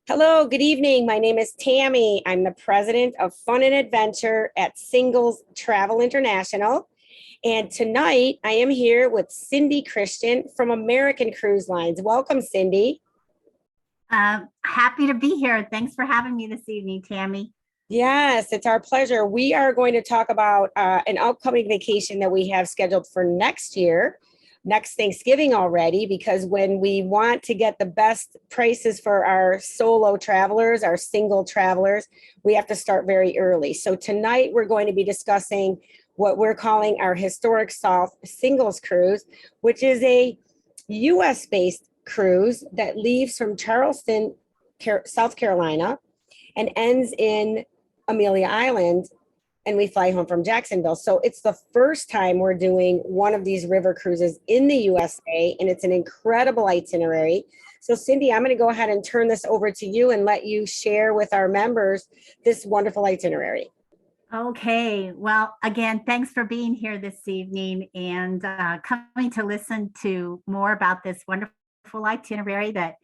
Hello, good evening. My name is Tammy. I'm the president of Fun and Adventure at Singles Travel International. And tonight I am here with Cindy Christen from American Cruise Lines. Welcome, Cindy. Happy to be here. Thanks for having me this evening, Tammy. Yes, it's our pleasure. We are going to talk about an upcoming vacation that we have scheduled for next year, next Thanksgiving already, because when we want to get the best prices for our solo travelers, our single travelers, we have to start very early. So tonight we're going to be discussing what we're calling our Historic South Singles Cruise, which is a US based cruise that leaves from Charleston, South Carolina, and ends in Amelia Island, and we fly home from Jacksonville. So it's the first time we're doing one of these river cruises in the USA, and it's an incredible itinerary. So Cindy, I'm going to go ahead and turn this over to you and let you share with our members this wonderful itinerary. Okay. Well, again, thanks for being here this evening and coming to listen to more about this wonderful itinerary that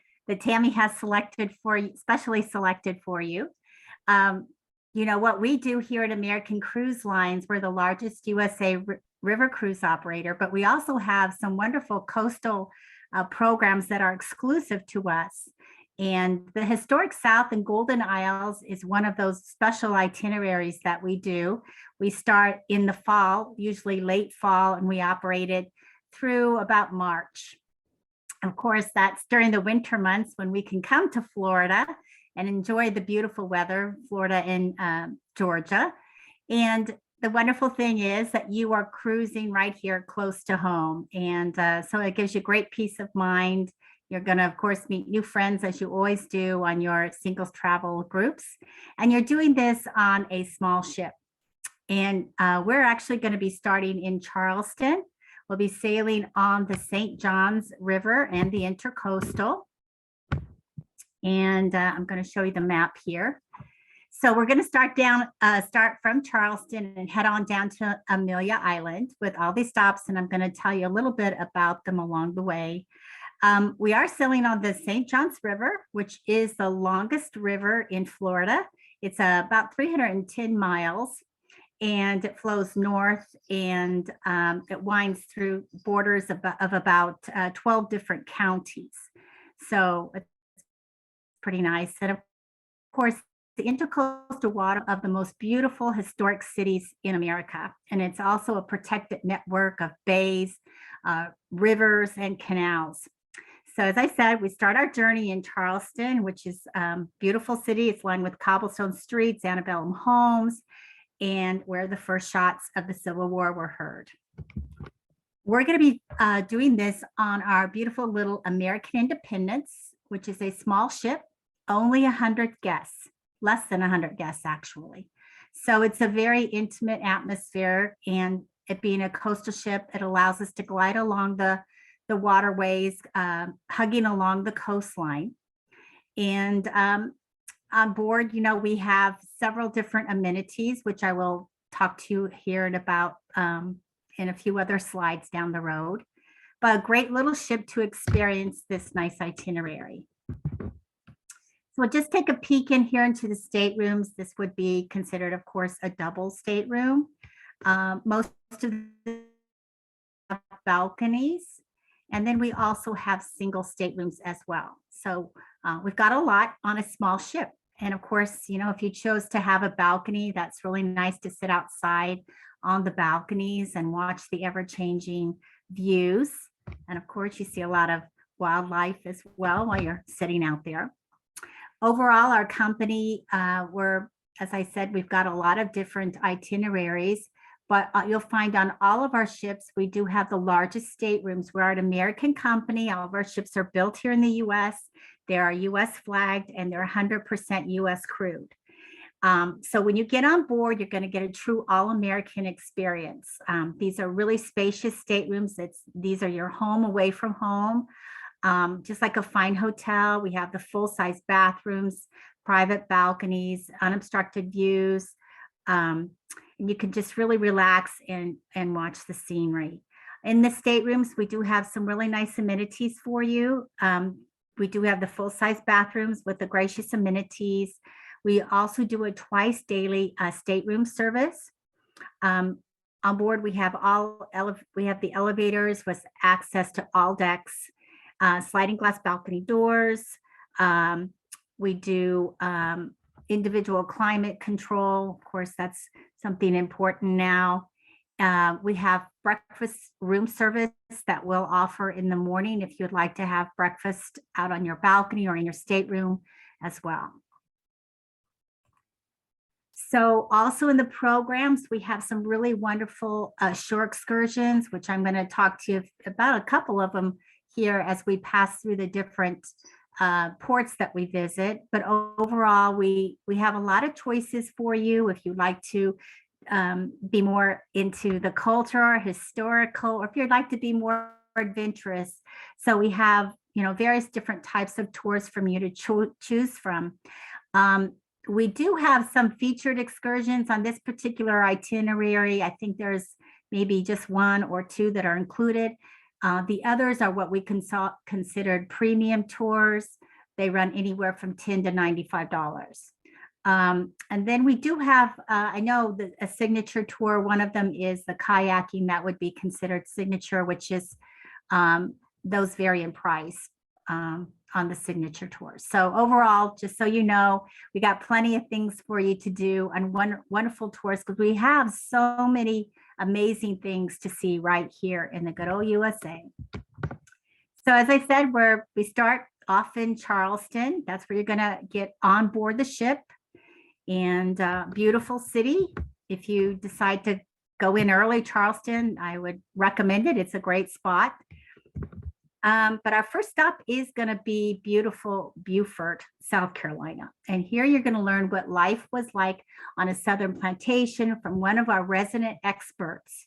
Tammy has selected for you, specially selected for you. What we do here at American Cruise Lines, we're the largest USA river cruise operator, but we also have some wonderful coastal programs that are exclusive to us. And the Historic South and Golden Isles is one of those special itineraries that we do. We start in the fall, usually late fall, and we operate it through about March. Of course, that's during the winter months when we can come to Florida and enjoy the beautiful weather, Florida and Georgia. And the wonderful thing is that you are cruising right here close to home. And so it gives you great peace of mind. You're going to, of course, meet new friends as you always do on your singles travel groups. And you're doing this on a small ship. And we're actually going to be starting in Charleston. We'll be sailing on the St. Johns River and the Intercoastal. And I'm going to show you the map here. So we're going to start from Charleston and head on down to Amelia Island with all these stops. And I'm going to tell you a little bit about them along the way. We are sailing on the St. Johns River, which is the longest river in Florida. It's about 310 miles. And it flows north and it winds through borders of about 12 different counties. So it's pretty nice. And of course, the intercoastal water of the most beautiful historic cities in America. And it's also a protected network of bays, rivers, and canals. So as I said, we start our journey in Charleston, which is a beautiful city. It's lined with cobblestone streets, antebellum homes, and where the first shots of the Civil War were heard. We're going to be doing this on our beautiful little American Independence, which is a small ship, only 100 guests, less than 100 guests actually. So it's a very intimate atmosphere, and it being a coastal ship, it allows us to glide along the waterways, hugging along the coastline. And on board, we have several different amenities, which I will talk to you here in about in a few other slides down the road. But a great little ship to experience this nice itinerary. So we'll just take a peek in here into the staterooms. This would be considered, of course, a double stateroom. Most of the balconies. And then we also have single staterooms as well. So we've got a lot on a small ship. And of course, if you chose to have a balcony, that's really nice to sit outside on the balconies and watch the ever-changing views. And of course, you see a lot of wildlife as well while you're sitting out there. Overall, our company, as I said, we've got a lot of different itineraries, but you'll find on all of our ships, we do have the largest staterooms. We're an American company. All of our ships are built here in the US. They are US flagged and they're 100% US crewed. So when you get on board, you're going to get a true all-American experience. These are really spacious staterooms. These are your home away from home. Just like a fine hotel, we have the full-size bathrooms, private balconies, unobstructed views. And you can just really relax and watch the scenery. In the staterooms, we do have some really nice amenities for you. We do have the full-size bathrooms with the gracious amenities. We also do a twice daily stateroom service. On board, we have the elevators with access to all decks, sliding glass balcony doors. We do individual climate control. Of course, that's something important now. We have breakfast room service that we'll offer in the morning if you'd like to have breakfast out on your balcony or in your stateroom as well. So also in the programs, we have some really wonderful shore excursions, which I'm going to talk to you about a couple of them here as we pass through the different ports that we visit. But overall, we have a lot of choices for you if you'd like to be more into the culture, historical, or if you'd like to be more adventurous. So we have, various different types of tours from you to choose from. We do have some featured excursions on this particular itinerary. I think there's maybe just one or two that are included. The others are what we considered premium tours. They run anywhere from $10 to $95. And then we do have, I know a signature tour. One of them is the kayaking. That would be considered signature, which is those vary in price on the signature tours. So overall, just so you know, we got plenty of things for you to do and wonderful tours because we have so many amazing things to see right here in the good old USA. So as I said, we start off in Charleston. That's where you're gonna get on board the ship, and beautiful city. If you decide to go in early, Charleston, I would recommend it. It's a great spot. But our first stop is going to be beautiful Beaufort, South Carolina. And here you're going to learn what life was like on a Southern plantation from one of our resident experts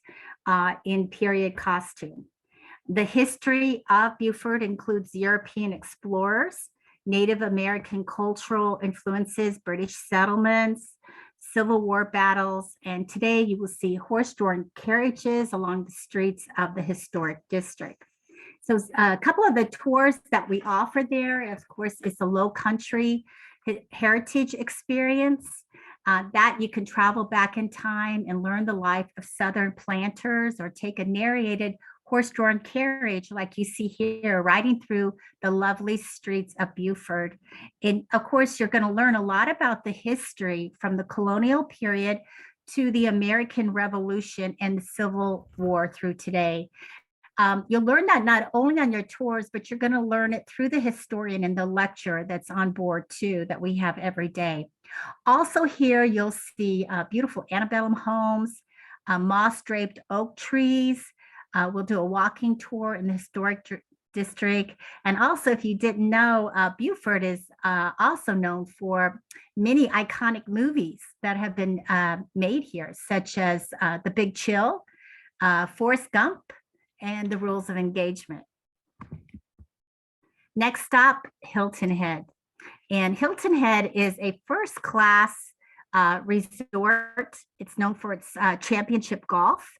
in period costume. The history of Beaufort includes European explorers, Native American cultural influences, British settlements, Civil War battles, and today you will see horse-drawn carriages along the streets of the historic district. So a couple of the tours that we offer there, of course, is the Low Country Heritage Experience. That you can travel back in time and learn the life of Southern planters or take a narrated horse-drawn carriage like you see here, riding through the lovely streets of Beaufort. And of course, you're going to learn a lot about the history from the colonial period to the American Revolution and the Civil War through today. You'll learn that not only on your tours, but you're going to learn it through the historian and the lecturer that's on board too, that we have every day. Also here, you'll see beautiful antebellum homes, moss-draped oak trees. We'll do a walking tour in the historic district. And also, if you didn't know, Beaufort is also known for many iconic movies that have been made here, such as The Big Chill, Forrest Gump, and The Rules of Engagement. Next stop, Hilton Head. And Hilton Head is a first-class resort. It's known for its championship golf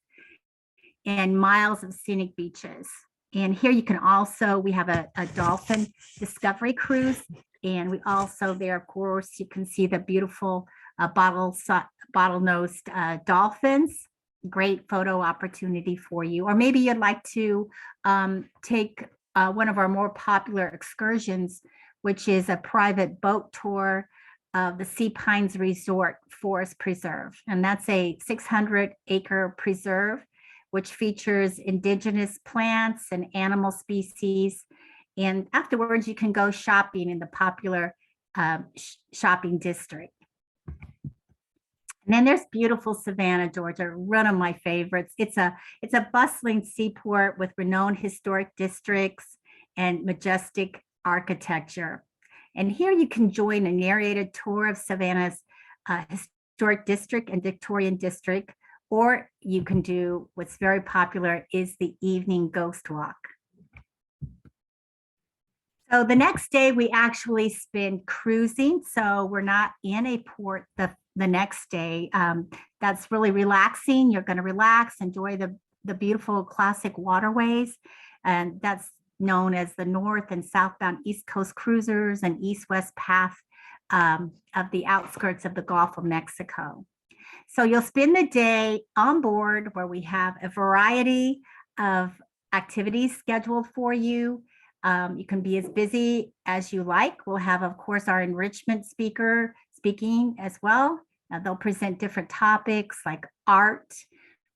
and miles of scenic beaches. And here you can also, we have a dolphin discovery cruise. And we also there, of course, you can see the beautiful bottle-nosed dolphins. Great photo opportunity for you. Or maybe you'd like to take one of our more popular excursions, which is a private boat tour of the Sea Pines Resort Forest Preserve. And that's a 600-acre preserve, which features indigenous plants and animal species. And afterwards, you can go shopping in the popular shopping district. And then there's beautiful Savannah, Georgia, one of my favorites. It's a bustling seaport with renowned historic districts and majestic architecture. And here you can join a narrated tour of Savannah's historic district and Victorian district, or you can do what's very popular is the evening ghost walk. So the next day we actually spend cruising. So we're not in a port the next day. That's really relaxing. You're going to relax, enjoy the beautiful classic waterways. And that's known as the North and Southbound East Coast Cruisers and East-West Path of the outskirts of the Gulf of Mexico. So you'll spend the day on board where we have a variety of activities scheduled for you. You can be as busy as you like. We'll have, of course, our enrichment speaker speaking as well. They'll present different topics like art,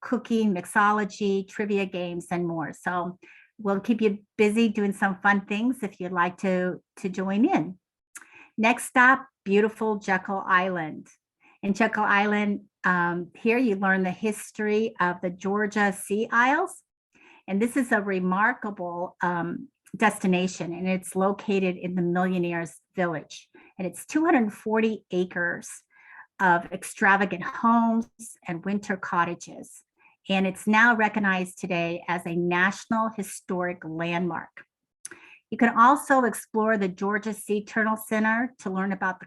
cooking, mixology, trivia games, and more. So we'll keep you busy doing some fun things if you'd like to join in. Next stop, beautiful Jekyll Island. In Jekyll Island, here you learn the history of the Georgia Sea Isles. And this is a remarkable destination, and it's located in the Millionaire's Village. And it's 240 acres of extravagant homes and winter cottages. And it's now recognized today as a National Historic Landmark. You can also explore the Georgia Sea Turtle Center to learn about the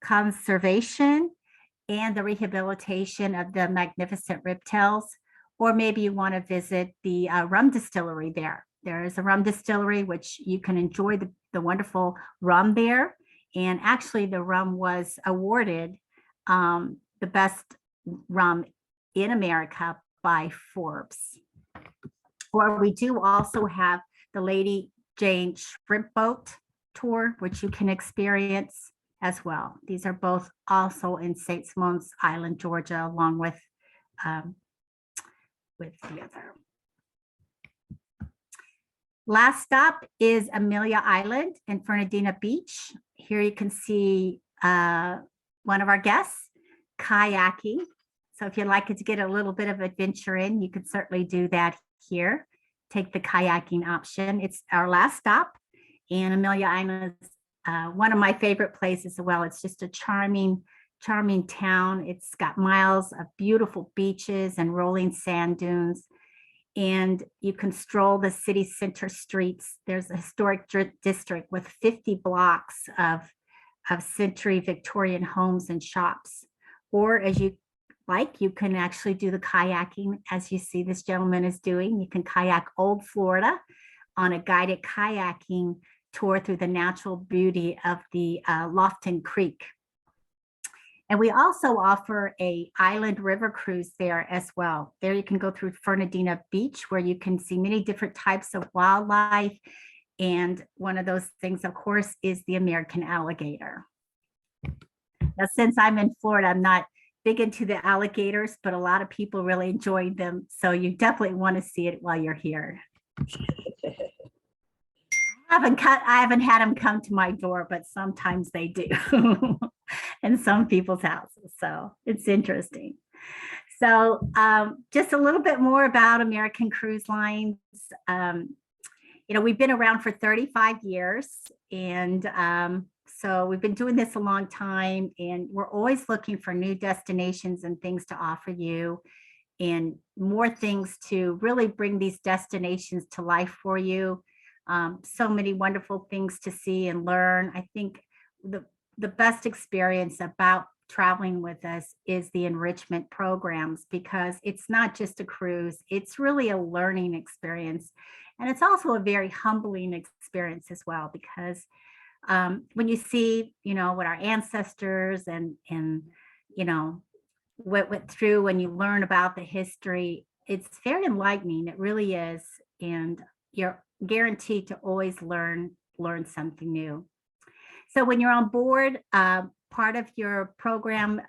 conservation and the rehabilitation of the magnificent riptails, or maybe you want to visit the rum distillery there. There is a rum distillery which you can enjoy the wonderful rum there. And actually the rum was awarded the best rum in America by Forbes. Or we do also have the Lady Jane Shrimp Boat Tour, which you can experience as well. These are both also in St. Simon's Island, Georgia, along with the other. Last stop is Amelia Island and Fernandina Beach. Here you can see one of our guests kayaking. So if you'd like to get a little bit of adventure in, you could certainly do that here. Take the kayaking option. It's our last stop, and Amelia Island is one of my favorite places as well. It's just a charming town. It's got miles of beautiful beaches and rolling sand dunes. And you can stroll the city center streets. There's a historic district with 50 blocks of century Victorian homes and shops. Or as you like, you can actually do the kayaking, as you see this gentleman is doing. You can kayak Old Florida on a guided kayaking tour through the natural beauty of the Lofton Creek. And we also offer a island river cruise there as well. There you can go through Fernandina Beach, where you can see many different types of wildlife. And one of those things, of course, is the American alligator. Now, since I'm in Florida, I'm not big into the alligators, but a lot of people really enjoy them. So you definitely want to see it while you're here. I haven't had them come to my door, but sometimes they do in some people's houses. So it's interesting. So just a little bit more about American Cruise Lines. We've been around for 35 years, and so we've been doing this a long time, and we're always looking for new destinations and things to offer you, and more things to really bring these destinations to life for you. So many wonderful things to see and learn. I think the best experience about traveling with us is the enrichment programs, because it's not just a cruise, it's really a learning experience. And it's also a very humbling experience as well, because when you see, what our ancestors and what went through, when you learn about the history, it's very enlightening. It really is. And you're guaranteed to always learn something new. So when you're on board, part of your program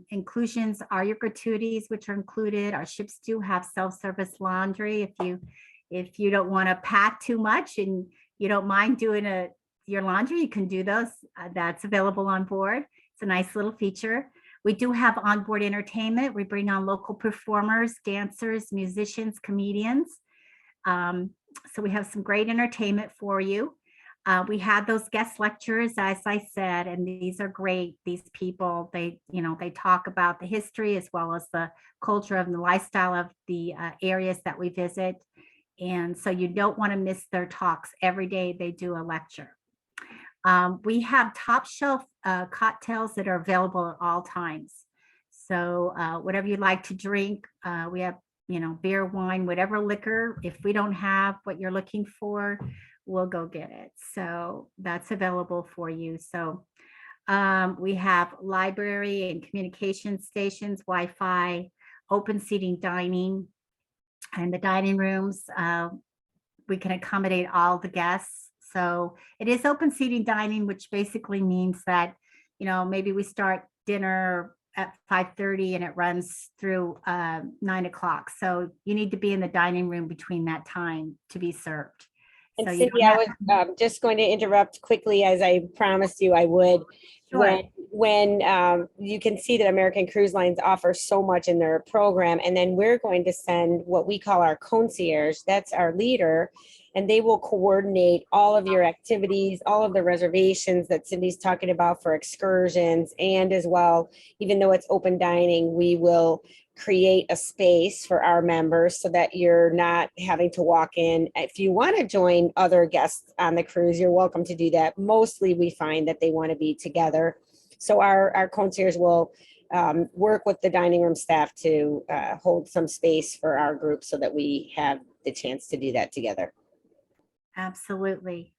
inclusions are your gratuities, which are included. Our ships do have self-service laundry. If you don't want to pack too much and you don't mind doing your laundry, you can do those. That's available on board. It's a nice little feature. We do have onboard entertainment. We bring on local performers, dancers, musicians, comedians. So we have some great entertainment for you. We have those guest lectures, as I said, and these are great. These people, they talk about the history as well as the culture and the lifestyle of the areas that we visit. And so you don't want to miss their talks. Every day they do a lecture. We have top shelf cocktails that are available at all times. So whatever you like to drink, we have beer, wine, whatever liquor. If we don't have what you're looking for, we'll go get it. So that's available for you. So we have library and communication stations, Wi-Fi, open seating dining, and the dining rooms. We can accommodate all the guests. So it is open seating dining, which basically means that, maybe we start dinner at 5:30 and it runs through 9 o'clock. So you need to be in the dining room between that time to be served. And So Cindy, I was just going to interrupt quickly, as I promised you I would. Sure. When you can see that American Cruise Lines offers so much in their program, and then we're going to send what we call our concierge. That's our leader, and they will coordinate all of your activities, all of the reservations that Cindy's talking about for excursions, and as well, even though it's open dining, we will create a space for our members so that you're not having to walk in. If you want to join other guests on the cruise, you're welcome to do that. Mostly we find that they want to be together. So our concierge will work with the dining room staff to hold some space for our group so that we have the chance to do that together. Absolutely.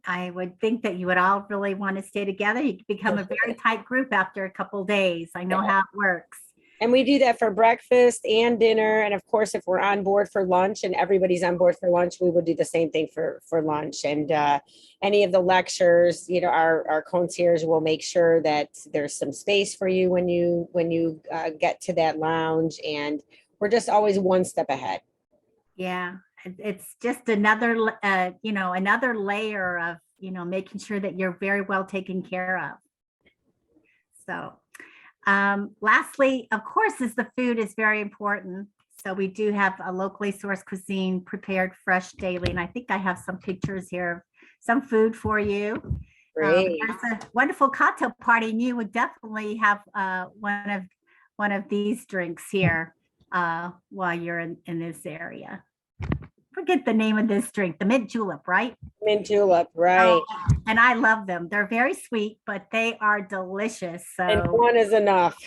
I would think that you would all really want to stay together. You could become a very tight group after a couple of days. I know how it works. And we do that for breakfast and dinner. And of course, if we're on board for lunch and everybody's on board for lunch, we will do the same thing for lunch. And any of the lectures, our concierge will make sure that there's some space for you when you get to that lounge. And we're just always one step ahead. Yeah, it's just another layer of, making sure that you're very well taken care of. So lastly, of course, is the food is very important. So we do have a locally sourced cuisine prepared fresh daily. And I think I have some pictures here of some food for you. Great. There's a wonderful cocktail party, and you would definitely have one of these drinks here while you're in this area. Forget the name of this drink, the mint julep, right? Mint julep, right. And I love them. They're very sweet, but they are delicious. So And one is enough.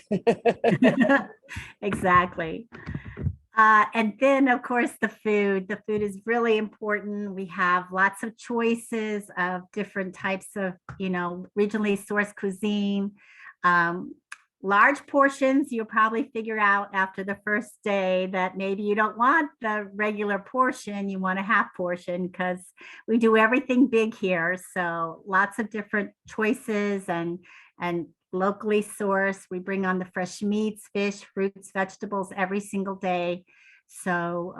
Exactly. And then, of course, the food. The food is really important. We have lots of choices of different types of, regionally sourced cuisine. Large portions, you'll probably figure out after the first day that maybe you don't want the regular portion, you want a half portion, because we do everything big here. So lots of different choices and locally sourced. We bring on the fresh meats, fish, fruits, vegetables every single day. So,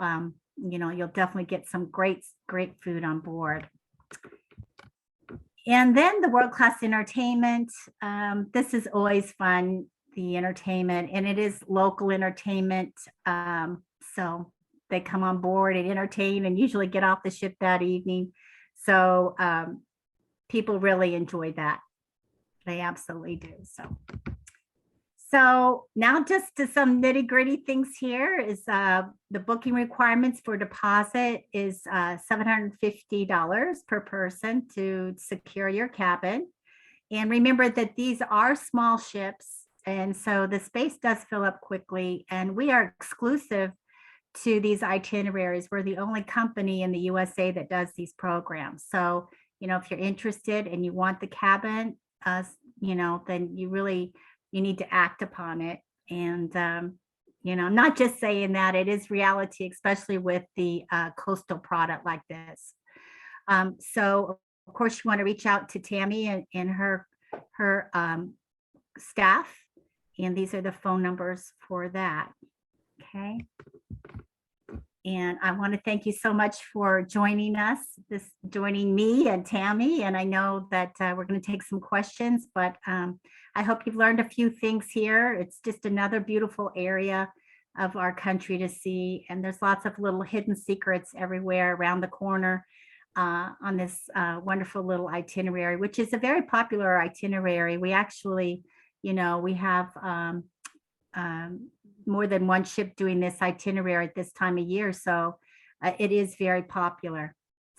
you'll definitely get some great food on board. And then the world-class entertainment. This is always fun, the entertainment, and it is local entertainment. So they come on board and entertain and usually get off the ship that evening. So people really enjoy that. They absolutely do. So now just to some nitty gritty things here is the booking requirements for deposit is $750 per person to secure your cabin. And remember that these are small ships. And so the space does fill up quickly, and we are exclusive to these itineraries. We're the only company in the USA that does these programs. So, if you're interested and you want the cabin, then you need to act upon it. And, I'm not just saying that, it is reality, especially with the coastal product like this. So of course you want to reach out to Tammy and her staff. And these are the phone numbers for that. Okay. And I want to thank you so much for joining us, joining me and Tammy. And I know that we're going to take some questions, but I hope you've learned a few things here. It's just another beautiful area of our country to see. And there's lots of little hidden secrets everywhere around the corner on this wonderful little itinerary, which is a very popular itinerary. We actually, we have more than one ship doing this itinerary at this time of year. So it is very popular.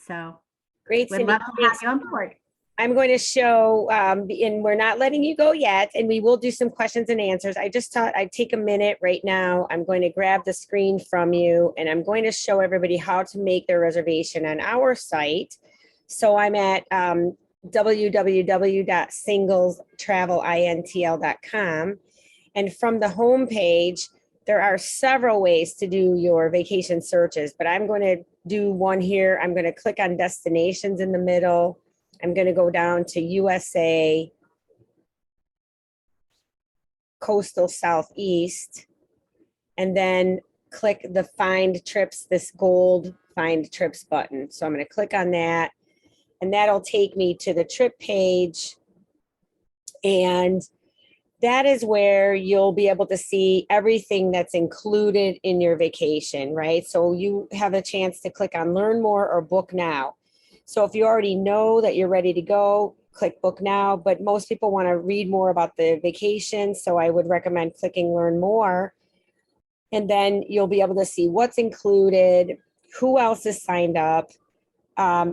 So Great. we'd love to have you on board. I'm going to show, and we're not letting you go yet, and we will do some questions and answers. I just thought I'd take a minute right now. I'm going to grab the screen from you, and I'm going to show everybody how to make their reservation on our site. So I'm at www.singlestravelintl.com. And from the home page, there are several ways to do your vacation searches, but I'm going to do one here. I'm going to click on destinations in the middle. I'm going to go down to USA, Coastal Southeast, and then click the Find Trips, this gold Find Trips button. So I'm going to click on that, and that'll take me to the trip page. And that is where you'll be able to see everything that's included in your vacation, right? So you have a chance to click on Learn More or Book Now. So if you already know that you're ready to go, click Book Now, but most people want to read more about the vacation. So I would recommend clicking Learn More. And then you'll be able to see what's included, who else is signed up.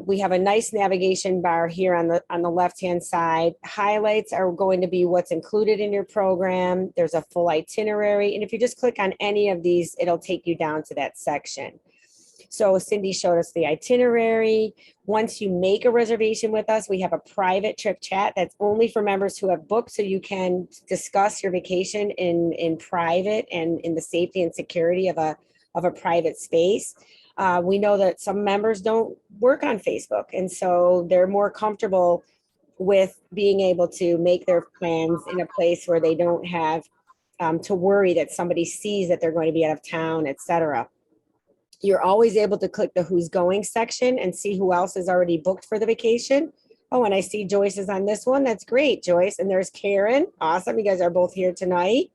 We have a nice navigation bar here on the left-hand side. Highlights are going to be what's included in your program. There's a full itinerary. And if you just click on any of these, it'll take you down to that section. So Cindy showed us the itinerary. Once you make a reservation with us, we have a private trip chat that's only for members who have booked, so you can discuss your vacation in private and in the safety and security of a private space. We know that some members don't work on Facebook, and so they're more comfortable with being able to make their plans in a place where they don't have to worry that somebody sees that they're going to be out of town, etc. You're always able to click the Who's Going section and see who else is already booked for the vacation. Oh, and I see Joyce is on this one. That's great, Joyce. And there's Karen. Awesome. You guys are both here tonight.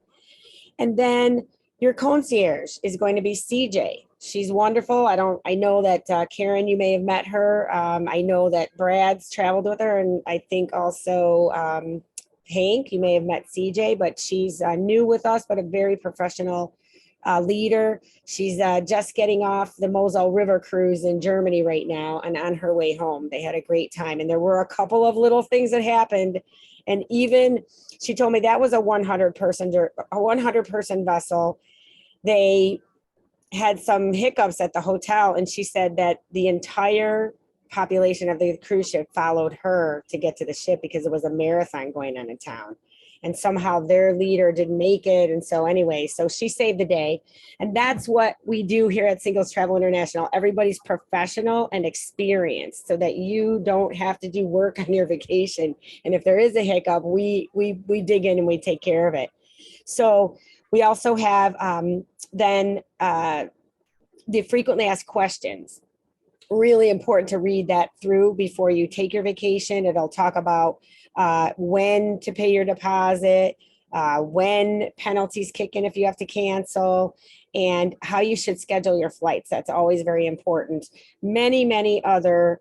And then your concierge is going to be CJ. She's wonderful. I know that Karen, you may have met her. I know that Brad's traveled with her, and I think also Hank, you may have met CJ, but she's new with us, but a very professional leader. She's just getting off the Mosel River cruise in Germany right now and on her way home. They had a great time, and there were a couple of little things that happened. And even she told me that was a 100 person vessel. They had some hiccups at the hotel, and she said that the entire population of the cruise ship followed her to get to the ship because it was a marathon going on in town. And somehow their leader didn't make it. And so anyway, so she saved the day. And that's what we do here at Singles Travel International. Everybody's professional and experienced so that you don't have to do work on your vacation. And if there is a hiccup, we dig in and we take care of it. So we also have the frequently asked questions. Really important to read that through before you take your vacation. It'll talk about when to pay your deposit, when penalties kick in if you have to cancel, and how you should schedule your flights. That's always very important. Many other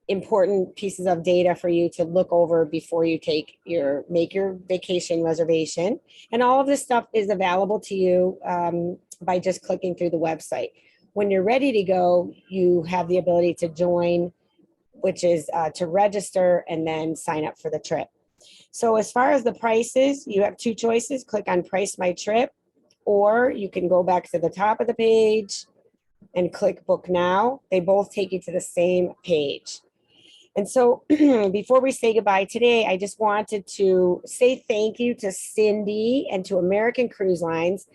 important pieces of data for you to look over before you make your vacation reservation. And all of this stuff is available to you by just clicking through the website. When you're ready to go, you have the ability to join, which is to register and then sign up for the trip. So as far as the prices, you have two choices. Click on Price My Trip, or you can go back to the top of the page and click Book Now. They both take you to the same page. And so before we say goodbye today, I just wanted to say thank you to Cindy and to American Cruise Lines.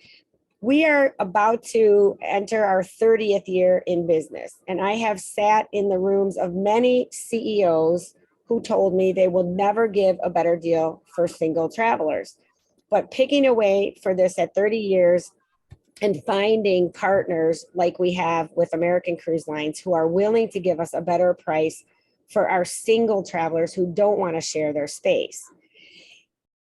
We are about to enter our 30th year in business, and I have sat in the rooms of many CEOs who told me they will never give a better deal for single travelers. But picking away for this at 30 years and finding partners like we have with American Cruise Lines who are willing to give us a better price for our single travelers who don't want to share their space.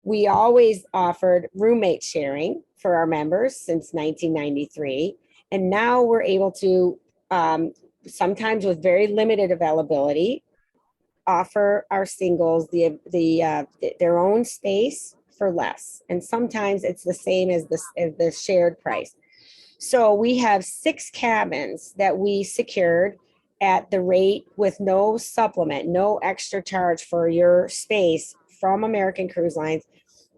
We always offered roommate sharing for our members since 1993. And now we're able to, sometimes with very limited availability, offer our singles their own space for less. And sometimes it's the same as the shared price. So we have 6 cabins that we secured at the rate with no supplement, no extra charge for your space from American Cruise Lines.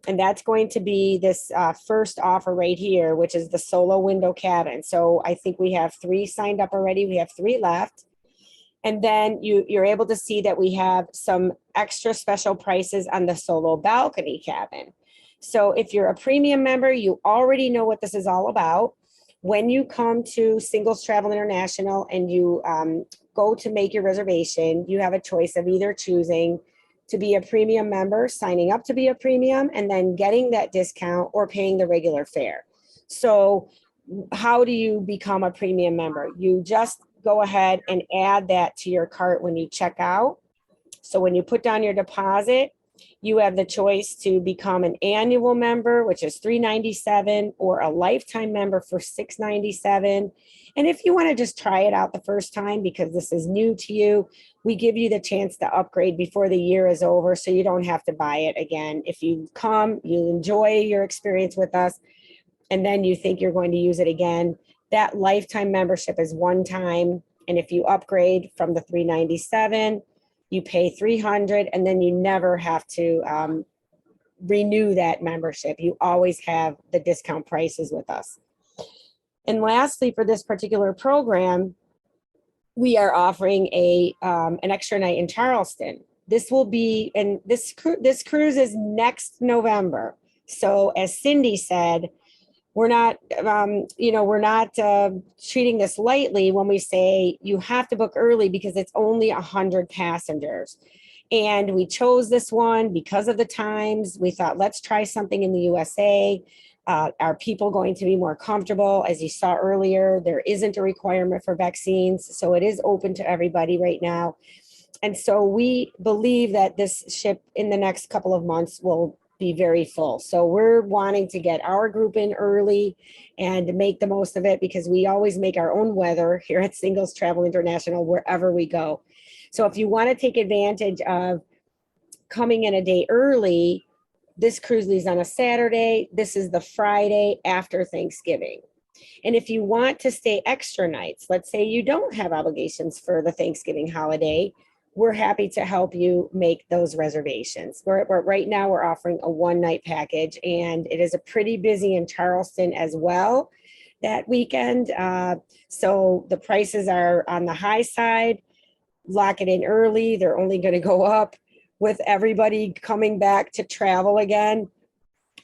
And that's going to be this first offer right here, which is the solo window cabin. So I think we have 3 signed up already. We have 3 left. And then you're able to see that we have some extra special prices on the solo balcony cabin. So if you're a premium member, you already know what this is all about. When you come to Singles Travel International and you go to make your reservation, you have a choice of either choosing to be a premium member, signing up to be a premium, and then getting that discount, or paying the regular fare. So how do you become a premium member? You just go ahead and add that to your cart when you check out. So when you put down your deposit, you have the choice to become an annual member, which is $397, or a lifetime member for $697. And if you want to just try it out the first time, because this is new to you, we give you the chance to upgrade before the year is over, so you don't have to buy it again. If you come, you enjoy your experience with us, and then you think you're going to use it again, that lifetime membership is one time. And if you upgrade from the $397, you pay $300, and then you never have to renew that membership. You always have the discount prices with us. And lastly, for this particular program, we are offering an extra night in Charleston. This will be, and this cruise is next November. So as Cindy said, we're not, we're not treating this lightly when we say you have to book early, because it's only 100 passengers. And we chose this one because of the times. We thought, let's try something in the USA. Are people going to be more comfortable? As you saw earlier, there isn't a requirement for vaccines, so it is open to everybody right now. And so we believe that this ship in the next couple of months will be very full. So we're wanting to get our group in early and make the most of it, because we always make our own weather here at Singles Travel International wherever we go. So if you want to take advantage of coming in a day early, this cruise leaves on a Saturday. This is the Friday after Thanksgiving. And if you want to stay extra nights, let's say you don't have obligations for the Thanksgiving holiday, we're happy to help you make those reservations. Right now we're offering a 1-night package, and it is a pretty busy in Charleston as well that weekend. So the prices are on the high side. Lock it in early. They're only going to go up with everybody coming back to travel again.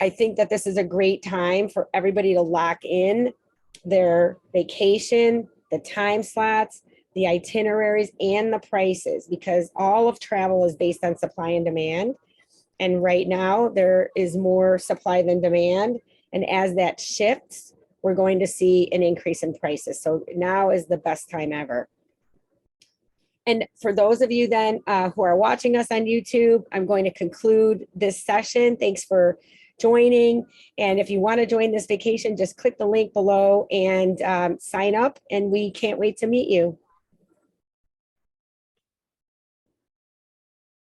I think that this is a great time for everybody to lock in their vacation, the time slots, the itineraries, and the prices, because all of travel is based on supply and demand. And right now there is more supply than demand. And as that shifts, we're going to see an increase in prices. So now is the best time ever. And for those of you then who are watching us on YouTube, I'm going to conclude this session. Thanks for joining. And if you want to join this vacation, just click the link below and sign up. And we can't wait to meet you.